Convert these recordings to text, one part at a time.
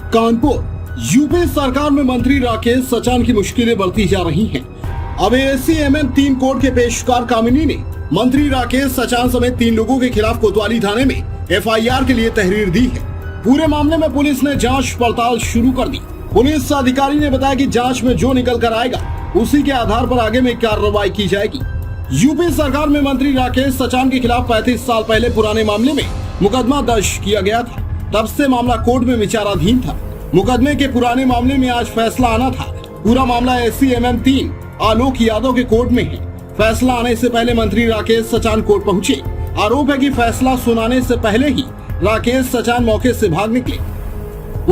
Kanpur UP सरकार में मंत्री राकेश सचान की मुश्किलें बढ़ती जा रही हैं। अब एसीएमएम 3 कोर्ट के पेशकार कामिनी ने मंत्री राकेश सचान समेत 3 लोगों के खिलाफ कोतवाली थाने में एफआईआर के लिए तहरीर दी है। पूरे मामले में पुलिस ने जांच पड़ताल शुरू कर दी। पुलिस अधिकारी ने बताया कि जांच में जो निकल कर आएगा उसी के आधार पर आगे में कार्रवाई की जाएगी। यूपी सरकार में मंत्री राकेश सचान के खिलाफ 35 साल पहले पुराने मामले में मुकदमा दर्ज किया गया था। तब से मामला कोर्ट में विचाराधीन था। मुकदमे के पुराने मामले में आज फैसला आना था। पूरा मामला एसीएमएम 3 आलोक यादव के कोर्ट में है। फैसला आने से पहले मंत्री राकेश सचान कोर्ट पहुंचे। आरोप है कि फैसला सुनाने से पहले ही राकेश सचान मौके से भाग निकले।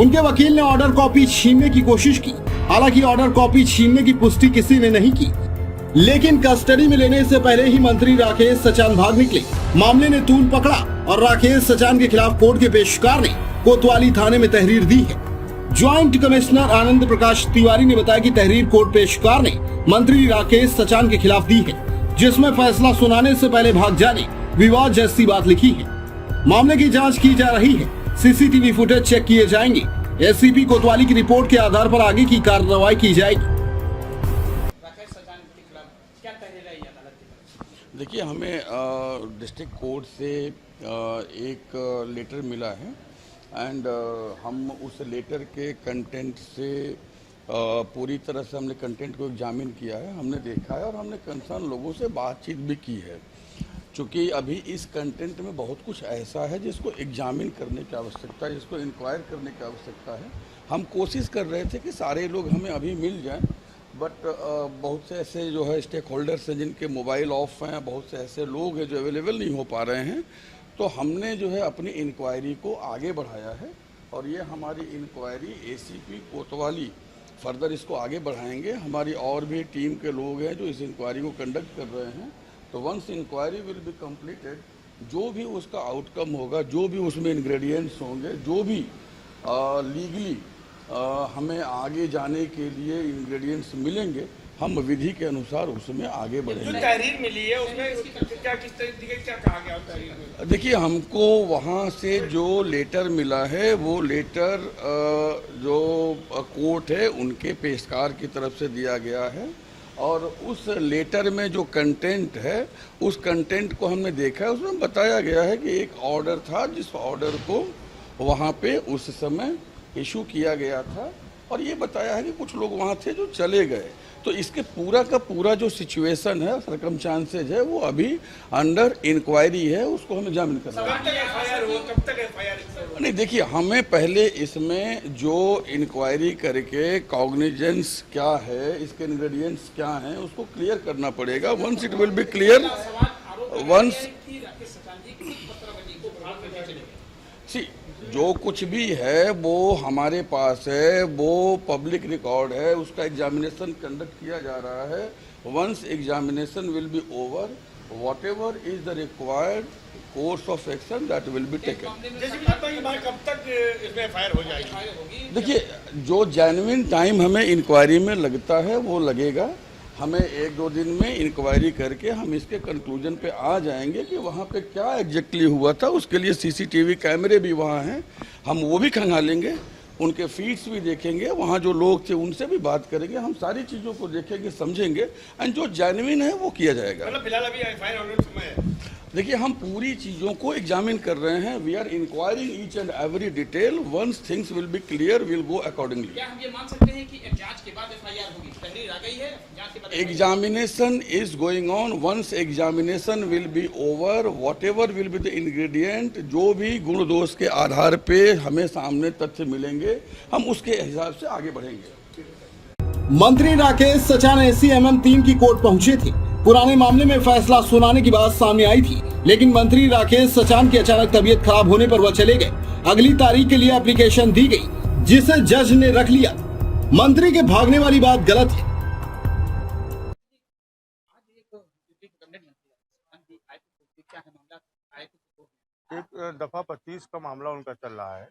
उनके वकील ने ऑर्डर कॉपी छीनने की कोशिश की। हालांकि ऑर्डर कॉपी छीनने की पुष्टि किसी ने नहीं की, लेकिन कस्टडी में लेने से पहले ही मंत्री राकेश सचान भाग निकले। मामले ने तूल पकड़ा और राकेश सचान के खिलाफ कोर्ट के पेशकार ने कोतवाली थाने में तहरीर दी है। ज्वाइंट कमिश्नर आनंद प्रकाश तिवारी ने बताया कि तहरीर कोर्ट पेशकार ने मंत्री राकेश सचान के खिलाफ दी है, जिसमें फैसला सुनाने से पहले भाग जाने, विवाद जैसी बात लिखी है। मामले की जांच की जा रही है। सीसीटीवी फुटेज चेक किए जाएंगे। एसीपी कोतवाली की रिपोर्ट के आधार पर आगे की कार्रवाई की जाएगी। देखिए, हमें डिस्ट्रिक्ट कोर्ट से एक लेटर मिला है एंड हम उस लेटर के कंटेंट से पूरी तरह से हमने कंटेंट को एग्जामिन किया है, हमने देखा है और हमने कंसर्न लोगों से बातचीत भी की है। चूँकि अभी इस कंटेंट में बहुत कुछ ऐसा है जिसको एग्जामिन करने की आवश्यकता है, जिसको इंक्वायर करने की आवश्यकता है। हम कोशिश कर रहे थे कि सारे लोग हमें अभी मिल जाएं, बट बहुत से ऐसे जो है स्टेक होल्डर्स हैं जिनके मोबाइल ऑफ हैं, बहुत से ऐसे लोग हैं जो अवेलेबल नहीं हो पा रहे हैं। तो हमने जो है अपनी इंक्वायरी को आगे बढ़ाया है और ये हमारी इंक्वायरी एसीपी कोतवाली फर्दर इसको आगे बढ़ाएंगे। हमारी और भी टीम के लोग हैं जो इस इंक्वायरी को कंडक्ट कर रहे हैं। तो once inquiry will be completed, जो भी उसका आउटकम होगा, जो भी उसमें इंग्रेडिएंट्स होंगे, जो भी लीगली हमें आगे जाने के लिए इंग्रेडिएंट्स मिलेंगे, हम विधि के अनुसार उसमें आगे बढ़ेंगे। जो तहरीर मिली है उसमें क्या किस तरीके क्या कहा गया तहरीर में? देखिए, हमको वहाँ से जो लेटर मिला है वो लेटर जो कोर्ट है उनके पेशकार की तरफ से दिया गया है और उस लेटर में जो कंटेंट है उस कंटेंट को हमने देखा है। उसमें बताया गया है कि एक ऑर्डर था जिस ऑर्डर को वहाँ पे उस समय इशू किया गया था और ये बताया है कि कुछ लोग वहाँ थे जो चले गए। तो इसके पूरा का पूरा जो सिचुएशन है, सर्कमस्टांसेज है, वो अभी अंडर इंक्वायरी है, उसको हमें एग्जामिन करना है। कब तक एफआईआर? नहीं, देखिए, हमें पहले इसमें जो इंक्वायरी करके कॉग्निजेंस क्या है, इसके इंग्रेडिएंट्स क्या हैं, उसको क्लियर करना पड़ेगा। Once it will be clear, once जो कुछ भी है वो हमारे पास है, वो पब्लिक रिकॉर्ड है, उसका एग्जामिनेशन कंडक्ट किया जा रहा है। Once examination will be over, whatever is the required course of action that will be taken। कब तक इसमें एफआईआर हो जाएगी? देखिए, जो जेन्युइन टाइम हमें इंक्वायरी में लगता है वो लगेगा। हमें 1-2 दिन में इंक्वायरी करके हम इसके कंक्लूजन पे आ जाएंगे कि वहाँ पे क्या एग्जैक्टली हुआ था। उसके लिए सीसीटीवी कैमरे भी वहाँ हैं, हम वो भी खंगालेंगे, उनके फीड्स भी देखेंगे, वहाँ जो लोग थे उनसे भी बात करेंगे। हम सारी चीज़ों को देखेंगे, समझेंगे एंड जो जेन्युइन है वो किया जाएगा। मतलब फिलहाल अभी एफआईआर होने में समय है। देखिए, हम पूरी चीज़ों को एग्जामिन कर रहे हैं। We are inquiring each and every detail. Once things will be clear, will go accordingly. क्या हम ये मान सकते हैं कि जांच के बाद एफआईआर होगी? तहरीर आ गई है, जांच के बाद examination is going on. Once examination will be over, whatever will be the ingredient, जो भी गुण दोष के आधार पे हमें सामने तथ्य मिलेंगे, हम उसके हिसाब से आगे बढ़ेंगे। मंत्री राकेश सचान एसीएमएम 3 की कोर्ट पहुंचे थे। पुराने मामले में फैसला सुनाने की बात सामने आई थी, लेकिन मंत्री राकेश सचान की अचानक तबीयत खराब होने पर वह चले गए। अगली तारीख के लिए एप्लीकेशन दी गई, जिसे जज ने रख लिया। मंत्री के भागने वाली बात गलत है। एक दफा 25 का मामला उनका चल रहा है।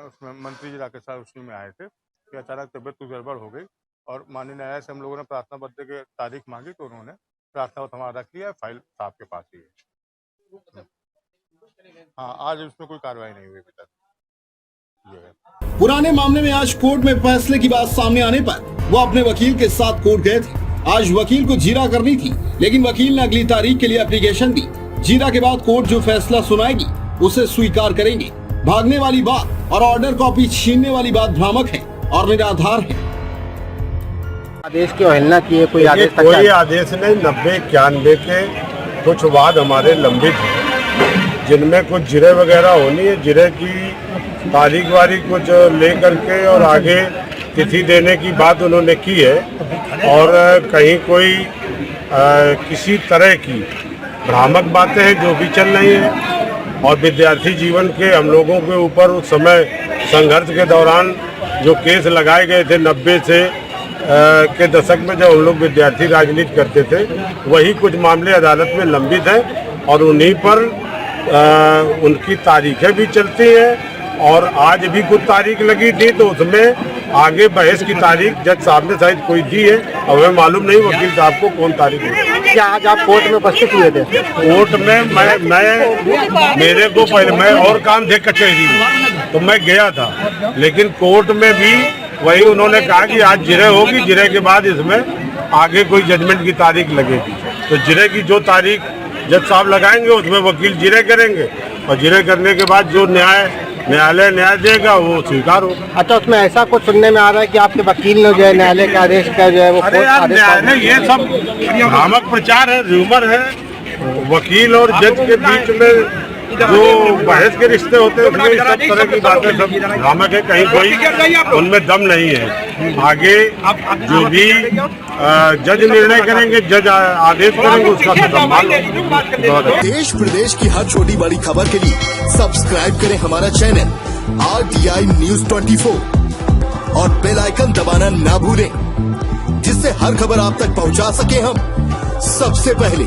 उसमें मंत्री जी राकेश साहब उसी में आए थे कि अचानक तबियत कुछ गड़बड़ हो गई और माननीय न्यायालय से हम लोगों ने प्रार्थना पत्र की तारीख मांगी तो उन्होंने प्रार्थना पत्र हमारा रख लिया। फाइल साहब के पास ही है। हाँ, आज उसमें कोई कार्रवाई नहीं हुई अभी तक। ये है। पुराने मामले में आज कोर्ट में फैसले की बात सामने आने पर वो अपने वकील के साथ कोर्ट गए थे। आज वकील को जीरा करनी थी, लेकिन वकील ने अगली तारीख के लिए एप्लीकेशन दी। जीरा के बाद कोर्ट जो फैसला सुनाएगी उसे स्वीकार करेंगे। भागने वाली बात और ऑर्डर कॉपी छीनने वाली बात भ्रामक है और निराधार है। आदेश की अवहेलना की है, कोई आदेश तक कोई आदेश नहीं। 90-91 के कुछ वाद हमारे लंबित हैं, जिनमें कुछ जिरे वगैरह होनी है। जिरे की तारीख वारीख कुछ लेकर के और आगे तिथि देने की बात उन्होंने की है, और कहीं कोई किसी तरह की भ्रामक बातें हैं जो भी चल रही हैं। और विद्यार्थी जीवन के हम लोगों के ऊपर उस समय संघर्ष के दौरान जो केस लगाए गए थे 90 से के दशक में, जब हम लोग विद्यार्थी राजनीति करते थे, वही कुछ मामले अदालत में लंबित हैं और उन्हीं पर उनकी तारीखें भी चलती हैं। और आज भी कुछ तारीख लगी थी, तो उसमें आगे बहस की तारीख जज साहब ने शायद कोई दी है, और हमें मालूम नहीं वकील साहब को कौन तारीख है। क्या आज आप कोर्ट में उपस्थित हुए थे? कोर्ट में मैं मेरे को पहले मैं और काम थे कचहरी में, तो मैं गया था, लेकिन कोर्ट में भी वही उन्होंने कहा कि आज जिरे होगी, जिरे के बाद इसमें आगे कोई जजमेंट की तारीख लगेगी। तो जिरे की जो तारीख जज साहब लगाएंगे उसमें वकील जिरे करेंगे, और जिरे करने के बाद जो न्यायालय न्याय देगा वो स्वीकार हो। अच्छा, उसमें ऐसा कुछ सुनने में आ रहा है कि आपके वकील ने जो है न्यायालय का आदेश का जो है वो न्यायालय, ये सब भ्रामक प्रचार है, र्यूमर है। वकील और जज के बीच में जो बहस के रिश्ते होते हैं उसमें सब तरह की बातें सब भ्रामक है, कहीं कोई उनमें दम नहीं है। आगे जो भी जज निर्णय करेंगे, जज आदेश करेंगे, उसका सम्मान होगा। देश प्रदेश की हर छोटी बड़ी खबर के लिए सब्सक्राइब करें हमारा चैनल RTI News 24 और बेल आइकन दबाना ना भूलें, जिससे हर खबर आप तक पहुंचा सके हम सबसे पहले।